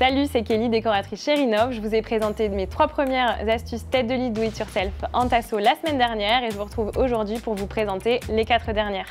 Salut, c'est Kelly, décoratrice chez Rinov. Je vous ai présenté mes 3 premières astuces tête de lit do it yourself en tasso la semaine dernière et je vous retrouve aujourd'hui pour vous présenter les 4 dernières.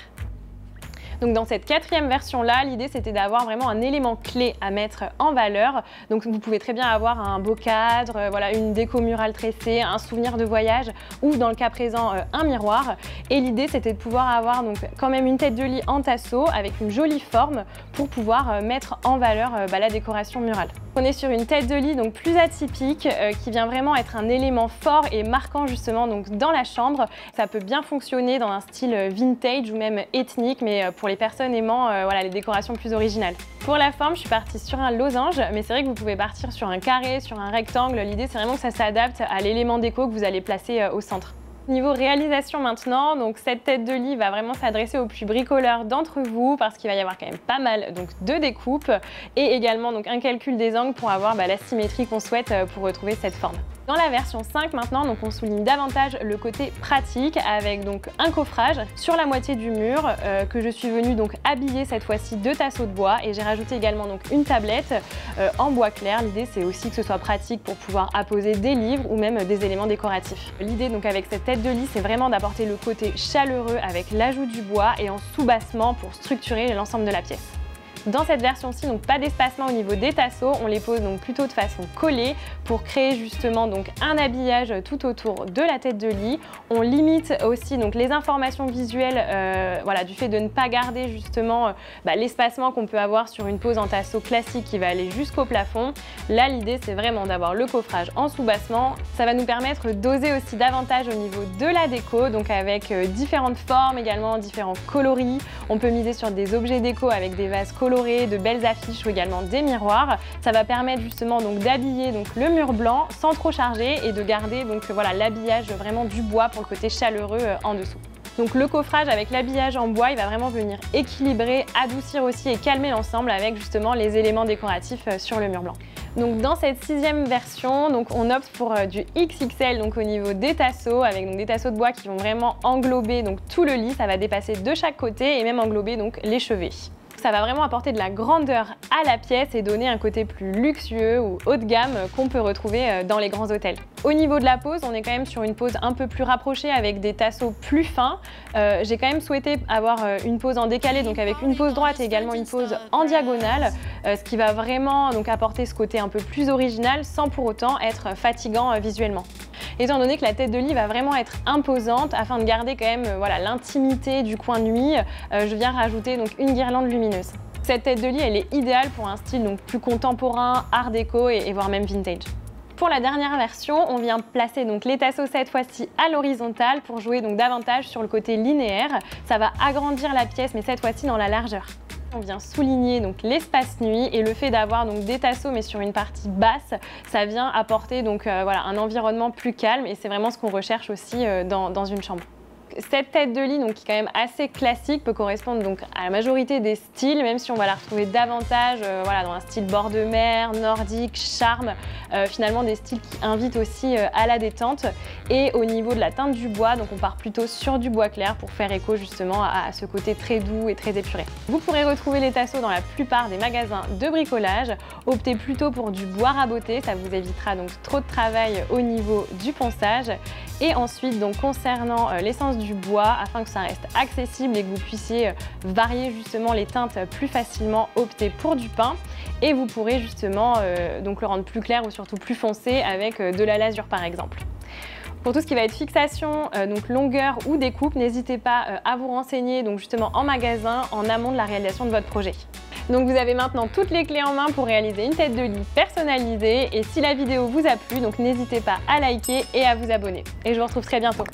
Donc dans cette 4e version-là, l'idée c'était d'avoir vraiment un élément clé à mettre en valeur. Donc vous pouvez très bien avoir un beau cadre, voilà, une déco murale tressée, un souvenir de voyage ou dans le cas présent un miroir. Et l'idée c'était de pouvoir avoir donc quand même une tête de lit en tasso avec une jolie forme pour pouvoir mettre en valeur la décoration murale. On est sur une tête de lit donc plus atypique qui vient vraiment être un élément fort et marquant justement donc dans la chambre. Ça peut bien fonctionner dans un style vintage ou même ethnique, mais pour les personnes aimant voilà, les décorations plus originales. Pour la forme, je suis partie sur un losange, mais c'est vrai que vous pouvez partir sur un carré, sur un rectangle. L'idée c'est vraiment que ça s'adapte à l'élément déco que vous allez placer au centre. Niveau réalisation maintenant, donc cette tête de lit va vraiment s'adresser aux plus bricoleurs d'entre vous parce qu'il va y avoir quand même pas mal donc, de découpes et également donc, un calcul des angles pour avoir la symétrie qu'on souhaite pour retrouver cette forme. Dans la version 5 maintenant, donc on souligne davantage le côté pratique avec donc un coffrage sur la moitié du mur que je suis venue donc habiller cette fois-ci de tasseaux de bois et j'ai rajouté également donc une tablette en bois clair. L'idée c'est aussi que ce soit pratique pour pouvoir apposer des livres ou même des éléments décoratifs. L'idée donc avec cette tête de lit c'est vraiment d'apporter le côté chaleureux avec l'ajout du bois et en soubassement pour structurer l'ensemble de la pièce. Dans cette version-ci, donc pas d'espacement au niveau des tasseaux, on les pose donc plutôt de façon collée pour créer justement donc un habillage tout autour de la tête de lit. On limite aussi donc les informations visuelles voilà, du fait de ne pas garder justement l'espacement qu'on peut avoir sur une pose en tasseau classique qui va aller jusqu'au plafond. Là, l'idée c'est vraiment d'avoir le coffrage en soubassement. Ça va nous permettre d'oser aussi davantage au niveau de la déco, donc avec différentes formes également, différents coloris. On peut miser sur des objets déco avec des vases colorés, de belles affiches ou également des miroirs. Ça va permettre justement donc d'habiller donc le mur blanc sans trop charger et de garder donc voilà l'habillage vraiment du bois pour le côté chaleureux en dessous. Donc le coffrage avec l'habillage en bois, il va vraiment venir équilibrer, adoucir aussi et calmer l'ensemble avec justement les éléments décoratifs sur le mur blanc. Donc dans cette 6e version, donc on opte pour du XXL donc au niveau des tasseaux avec donc des tasseaux de bois qui vont vraiment englober donc tout le lit. Ça va dépasser de chaque côté et même englober donc les chevets. Ça va vraiment apporter de la grandeur à la pièce et donner un côté plus luxueux ou haut de gamme qu'on peut retrouver dans les grands hôtels. Au niveau de la pose, on est quand même sur une pose un peu plus rapprochée avec des tasseaux plus fins. J'ai quand même souhaité avoir une pose en décalé, donc avec une pose droite et également une pose en diagonale, ce qui va vraiment donc apporter ce côté un peu plus original sans pour autant être fatigant visuellement. Étant donné que la tête de lit va vraiment être imposante, afin de garder quand même voilà, l'intimité du coin nuit, je viens rajouter donc une guirlande lumineuse. Cette tête de lit, elle est idéale pour un style donc plus contemporain, art déco et voire même vintage. Pour la dernière version, on vient placer donc les tasseaux cette fois-ci à l'horizontale pour jouer donc davantage sur le côté linéaire. Ça va agrandir la pièce, mais cette fois-ci dans la largeur. On vient souligner donc l'espace nuit et le fait d'avoir donc des tasseaux mais sur une partie basse, ça vient apporter donc voilà, un environnement plus calme et c'est vraiment ce qu'on recherche aussi dans une chambre. Cette tête de lit donc, qui est quand même assez classique peut correspondre donc à la majorité des styles, même si on va la retrouver davantage voilà, dans un style bord de mer, nordique, charme, finalement des styles qui invitent aussi à la détente. Et au niveau de la teinte du bois, donc on part plutôt sur du bois clair pour faire écho justement à ce côté très doux et très épuré. Vous pourrez retrouver les tasseaux dans la plupart des magasins de bricolage. Optez plutôt pour du bois raboté, ça vous évitera donc trop de travail au niveau du ponçage. Et ensuite, donc concernant l'essence du bois, afin que ça reste accessible et que vous puissiez varier justement les teintes plus facilement, optez pour du pin. Et vous pourrez justement donc le rendre plus clair ou surtout plus foncé avec de la lasure par exemple. Pour tout ce qui va être fixation, donc longueur ou découpe, n'hésitez pas à vous renseigner donc justement en magasin en amont de la réalisation de votre projet. Donc vous avez maintenant toutes les clés en main pour réaliser une tête de lit personnalisée et si la vidéo vous a plu, donc n'hésitez pas à liker et à vous abonner. Et je vous retrouve très bientôt.